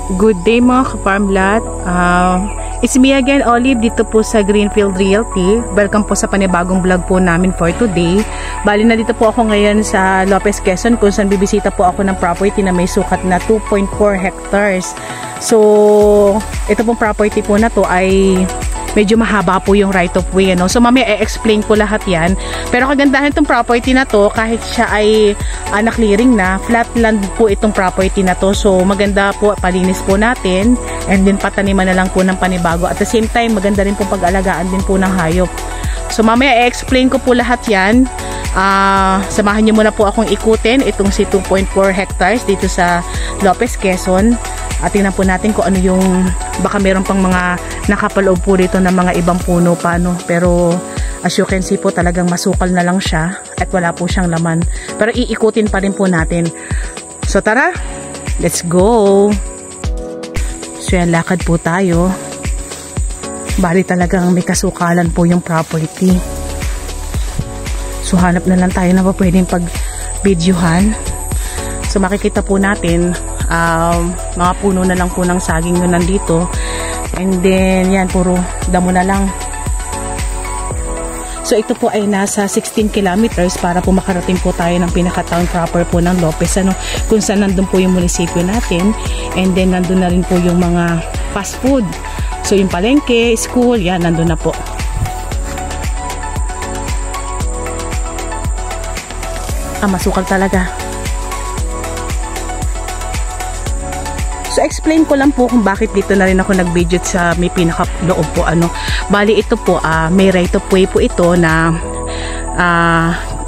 Good day mga ka-farmlat. It's me again, Olive, dito po sa Greenfield Realty. Welcome po sa panibagong vlog po namin for today. Bali na dito po ako ngayon sa Lopez, Quezon, kung saan bibisita po ako ng property na may sukat na 2.4 hectares. So, ito pong property po na to ay medyo mahaba po yung right of way, ano? So mamaya i-explain ko lahat yan. Pero kagandahan itong property na to, kahit siya ay na-clearing na, flat land po itong property na to. So maganda po, palinis po natin, and then pataniman na lang po ng panibago. At the same time, maganda rin po pag-alagaan din po ng hayop. So mamaya i-explain ko po lahat yan. Samahan nyo muna po akong ikutin itong si 2.4 hectares dito sa Lopez, Quezon. At tingnan po natin kung ano yung, baka meron pang mga nakapaloob po dito ng mga ibang puno pa, no? Pero as you can see po, talagang masukal na lang siya at wala po siyang laman. Pero iikutin pa rin po natin. So tara, let's go! So yan, lakad po tayo. Bali talagang may kasukalan po yung property. So hanap na lang tayo na pa pwedeng pag-videohan. So makikita po natin mga puno na lang po ng saging yun nandito, and then yan, puro damo na lang. So ito po ay nasa 16 kilometers para po makarating po tayo ng pinaka-town proper po ng Lopez, ano, kung saan nandun po yung munisipyo natin, and then nandun na rin po yung mga fast food. So yung palengke, school, yan, nandun na po. Masukal talaga. So explain ko lang po kung bakit dito na rin ako nag-video sa may pinaka-loob po, ano. Bali ito po, may right of way po ito na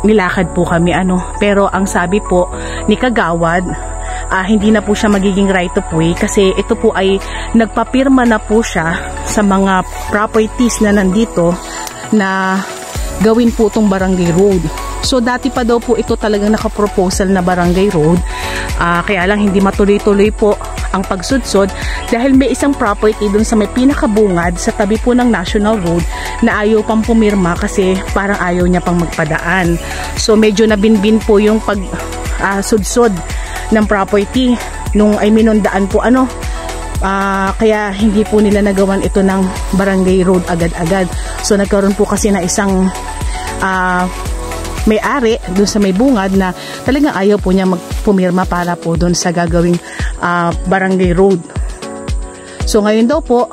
nilakad po kami, ano. Pero ang sabi po ni Kagawad, hindi na po siya magiging right of way kasi ito po ay nagpapirma na po siya sa mga properties na nandito na gawin po itong barangay road. So dati pa daw po ito talagang nakaproposal na barangay road, kaya lang hindi matuloy-tuloy po ang pagsudsod dahil may isang property dun sa may pinakabungad sa tabi po ng National Road na ayaw pang pumirma kasi parang ayaw niya pang magpadaan. So medyo nabinbin po yung pagsudsod ng property nung minundaan po, ano. Kaya hindi po nila nagawan ito ng barangay road agad-agad. So nagkaroon po kasi na isang may-ari doon sa may bungad na talagang ayaw po niya magpumirma para po doon sa gagawing barangay road. So ngayon daw po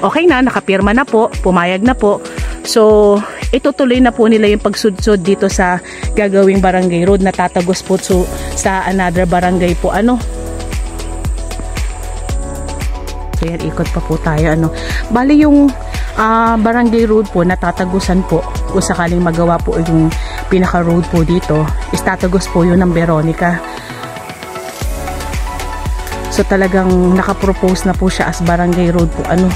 okay na, nakapirma na po, pumayag na po. So itutuloy na po nila yung pagsudsod dito sa gagawing barangay road na tatagos po sa another barangay po, ano. So yan, ikot pa po tayo, ano. Bali yung barangay road po natatagusan po kung sakaling magawa po yung pinaka road po dito is tatagos po yun ng Veronica. So talagang nakapropose na po siya as barangay road po, ano.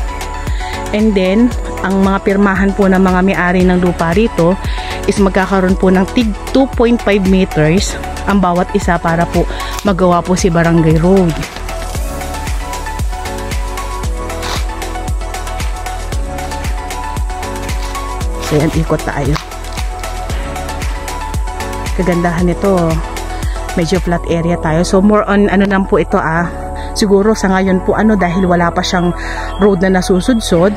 And then ang mga pirmahan po ng mga may-ari ng lupa rito is magkakaroon po ng tig 2.5 meters ang bawat isa para po magawa po si barangay road. So yan, ikot tayo. Kagandahan nito, medyo flat area tayo. So more on ano lang po ito, siguro sa ngayon po, ano, dahil wala pa siyang road na nasusudsod,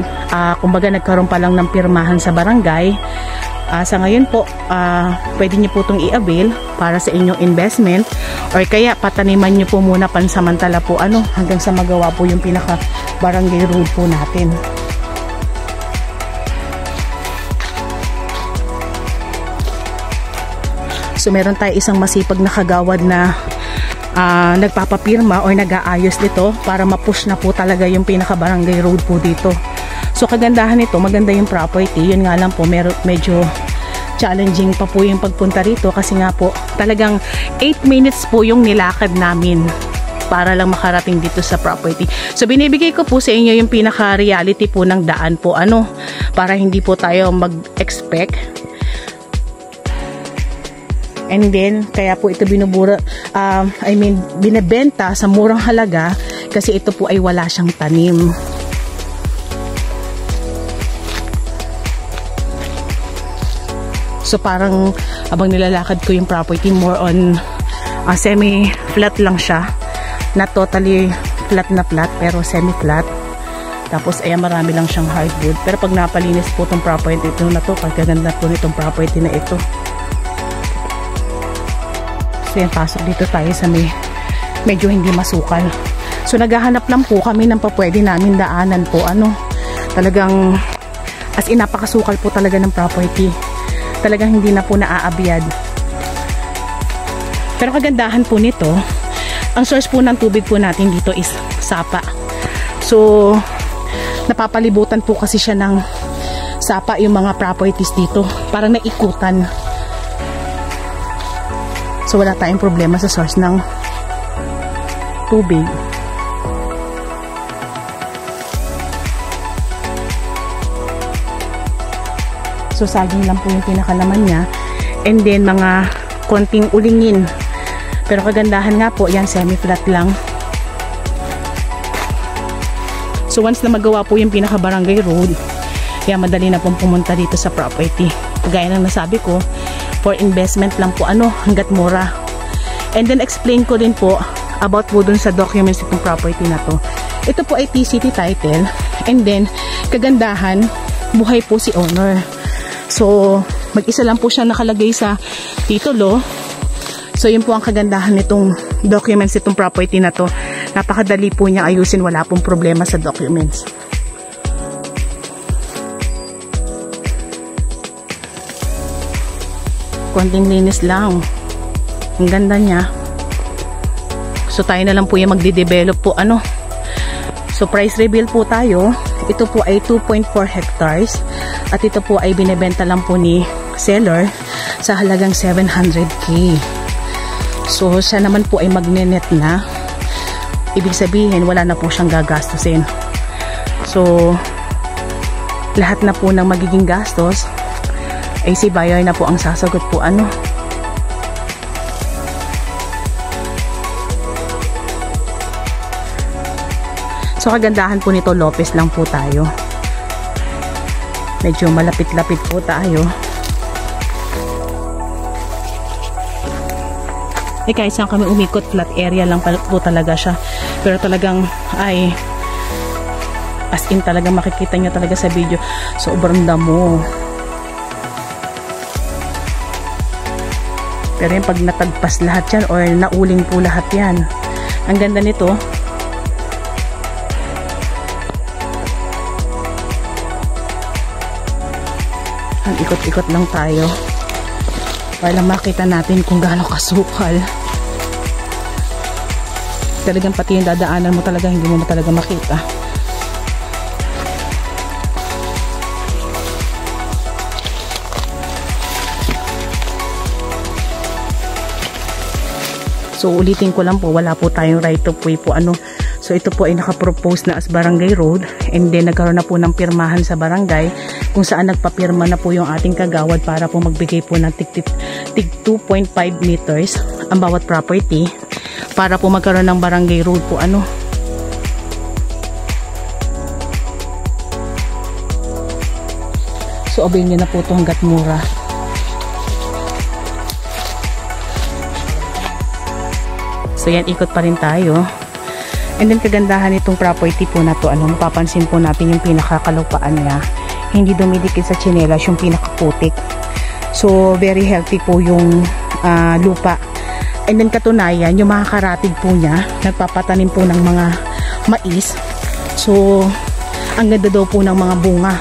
kumbaga nagkaroon pa lang ng pirmahan sa barangay. Sa ngayon po, pwede niyo po itong i-avail para sa inyong investment, or kaya pataniman niyo po muna pansamantala po, ano, hanggang sa magawa po yung pinaka barangay road po natin. So meron tayo isang masipag na kagawad na nagpapapirma or nag-aayos nito para ma-push na po talaga yung pinaka-barangay road po dito. So kagandahan nito, maganda yung property. Yun nga lang po, medyo challenging pa po yung pagpunta rito kasi nga po talagang 8 minutes po yung nilakad namin para lang makarating dito sa property. So binibigay ko po sa inyo yung pinaka-reality po ng daan po, ano, para hindi po tayo mag-expect. And then, kaya po ito binebenta sa murang halaga kasi ito po ay wala siyang tanim. So parang habang nilalakad ko yung property, more on semi-flat lang siya. not totally flat na flat, pero semi-flat. Tapos ayan, marami lang siyang hardwood. Pero pag napalinis po itong property ito na to, kaganda po nitong property na ito. So yan, pasok dito tayo sa medyo hindi masukal. So naghahanap lang po kami ng pwede namin daanan po. Talagang as in napakasukal po talaga ng property. Talagang hindi na po naaabyad. Pero kagandahan po nito, ang source po ng tubig po natin dito is sapa. So napapalibutan po kasi siya ng sapa yung mga properties dito. Parang naikutan. So wala tayong problema sa source ng tubig. So saging lang po yung pinakalaman niya, and then mga konting ulingin, pero kagandahan nga po yan, semi-flat lang. So once na magawa po yung pinaka barangay road, kaya madali na pong pumunta dito sa property. Gaya ng nasabi ko, for investment lang po, hanggat mura. And then explain ko din po about po dun sa documents itong property na to. Ito po ay TCT title, and then kagandahan, buhay po si owner. So mag-isa lang po siya nakalagay sa titulo. So yun po ang kagandahan nitong documents, itong property na to. Napakadali po niya ayusin, wala pong problema sa documents. Konting linis lang, ang ganda niya. So tayo na lang po yung magde-develop po. So price reveal po tayo. Ito po ay 2.4 hectares at ito po ay binebenta lang po ni seller sa halagang 700k. So siya naman po ay magnenet na, ibig sabihin wala na po siyang gagastusin. So lahat na po ng magiging gastos ay si buyer na po ang sasagot po. So kagandahan po nito, Lopez lang po tayo. Medyo malapit-lapit po tayo. Kahit saan kami umikot, flat area lang po talaga siya. Pero talagang as in talagang makikita nyo talaga sa video, sobrang damo. Pero yung pag natagpas lahat yan or nauling po lahat yan, ang ganda nito. Ikot-ikot lang tayo para makita natin kung gaano kasukal. Talagang pati yung dadaanan mo talaga hindi mo talaga makita. So ulitin ko lang po, wala po tayong right of way po. So ito po ay nakapropose na as barangay road, and then nagkaroon na po ng pirmahan sa barangay kung saan nagpapirma na po yung ating kagawad para po magbigay po ng tig 2.5 meters ang bawat property para po magkaroon ng barangay road po. So obey nyo na po ito hanggat mura. So yan, ikot pa rin tayo. And then kagandahan itong property po na to, mapapansin po natin yung pinakakalupaan niya. Hindi dumidikit sa tsinelas yung pinakaputik. So very healthy po yung lupa. And then katunayan, yung mga karatig po niya, nagpapatanim po ng mga mais. So ang ganda daw po ng mga bunga.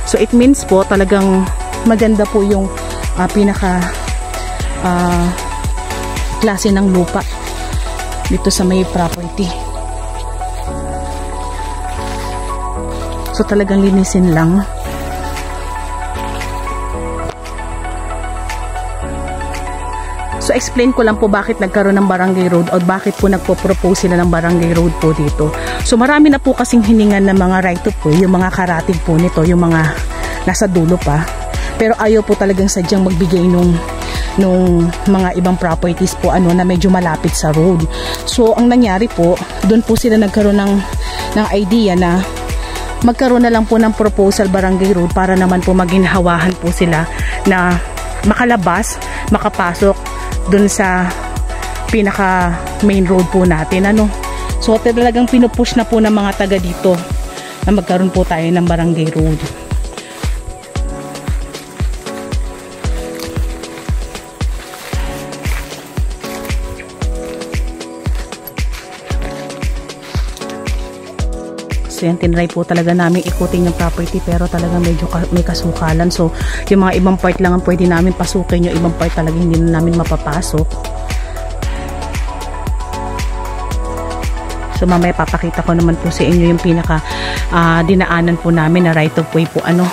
So it means po talagang maganda po yung pinaka klase ng lupa dito sa may property. So talagang linisin lang. So explain ko lang po bakit nagkaroon ng barangay road o bakit po nagpo-propose sila ng barangay road po dito. So marami na po kasing hiningan ng mga right of way, yung mga karatig po nito, yung mga nasa dulo pa. Pero ayaw po talagang sadyang magbigay nung mga ibang properties po na medyo malapit sa road. So ang nangyari po, doon po sila nagkaroon ng idea na magkaroon na lang po ng proposal barangay road para naman po maginhawahan po sila na makalabas, makapasok dun sa pinaka main road po natin, ano. So talagang pinupush na po ng mga taga dito na magkaroon po tayo ng barangay road. So yan, tinry po talaga namin ikutin yung property, pero talagang medyo may kasukalan. So yung mga ibang part lang ang pwede namin pasukin, yung ibang part talaga hindi na namin mapapasok. So mamaya papakita ko naman po sa inyo yung pinaka dinaanan po namin na right of way po, ano.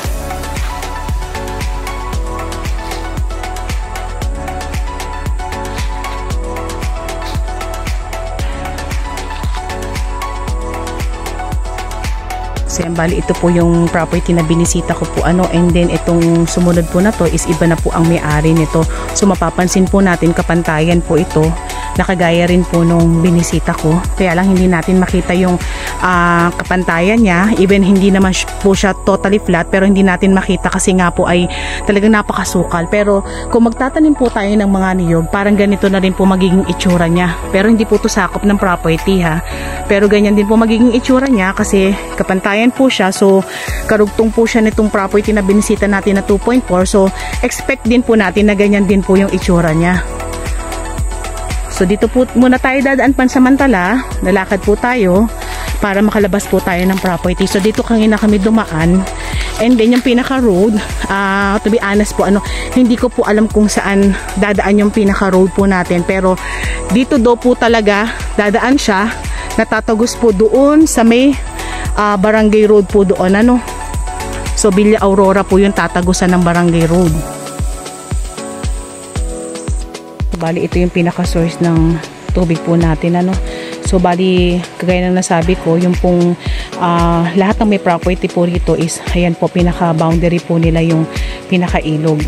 So yan, bali ito po yung property na binisita ko po, ano, and then itong sumunod po na to is iba na po ang may-ari nito. So mapapansin po natin kapantayan po ito, nakagaya rin po nung binisita ko, kaya lang hindi natin makita yung kapantayan niya, even hindi naman po siya totally flat, pero hindi natin makita kasi nga po ay talagang napakasukal. Pero kung magtatanim po tayo ng mga niyog, parang ganito na rin po magiging itsura niya, pero hindi po to sakop ng property, ha, pero ganyan din po magiging itsura niya kasi kapantayan po siya. So karugtong po siya nitong property na binisita natin na 2.4, so expect din po natin na ganyan din po yung itsura niya. So dito po muna tayo dadaan pansamantala, lalakad po tayo para makalabas po tayo ng property. So dito kanina kami dumaan, and then yung pinaka road, to be honest po, ano, hindi ko po alam kung saan dadaan yung pinaka road po natin, pero dito do po talaga dadaan siya, natatagos po doon sa may barangay road po doon, ano. So Villa Aurora po yung tatagusan ng barangay road. Bali ito yung pinaka source ng tubig po natin, ano. So bali kagaya ng nasabi ko, yung pong lahat ng may property po rito is ayan po, pinaka boundary po nila yung pinaka ilog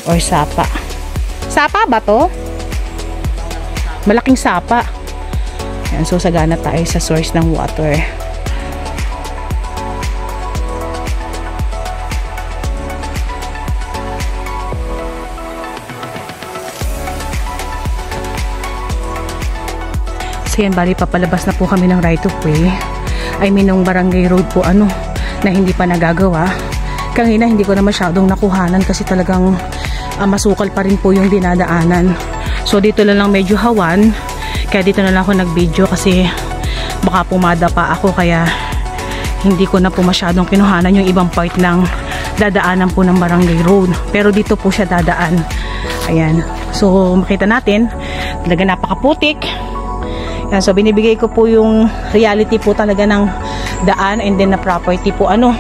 or sapa. Sapa ba to? Malaking sapa. Ayan, so sagana tayo sa source ng water. So yan, bali papalabas na po kami ng right of way, I mean ng barangay road po, ano, na hindi pa nagagawa. Kanina hindi ko na masyadong nakuhanan kasi talagang masukal pa rin po yung dinadaanan. So dito lang medyo hawan, kaya dito na lang ako nag video kasi baka pumada pa ako, kaya hindi ko na po masyadong kinuhanan yung ibang part ng dadaanan po ng barangay road, pero dito po siya dadaan. Ayan, so makita natin talaga napakaputik. Yan, so binibigay ko po yung reality po talaga ng daan and then na property po, ano.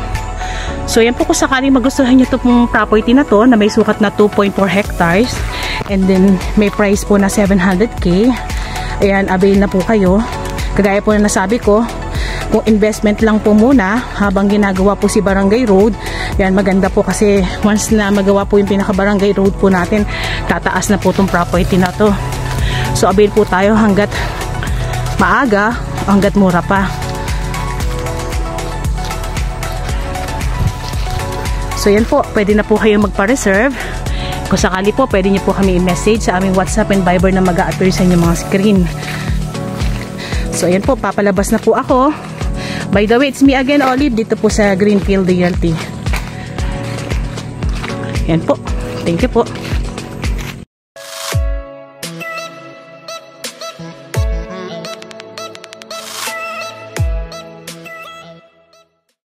So yan po, kung sakaling magustuhan nyo itong property na to na may sukat na 2.4 hectares and then may price po na 700k, ayan, avail na po kayo. Kagaya po na nasabi ko, kung investment lang po muna habang ginagawa po si barangay road, yan, maganda po kasi once na magawa po yung pinaka barangay road po natin, tataas na po itong property na to. So avail po tayo hanggat maaga, hanggat mura pa. So yan po, pwede na po kayo magpa-reserve. Kung sakali po, pwede nyo po kami i-message sa aming WhatsApp and Viber na mag-a-appear sa inyong mga screen. So yan po, papalabas na po ako. By the way, it's me again, Olive, dito po sa Greenfield Realty. Yan po, thank you po.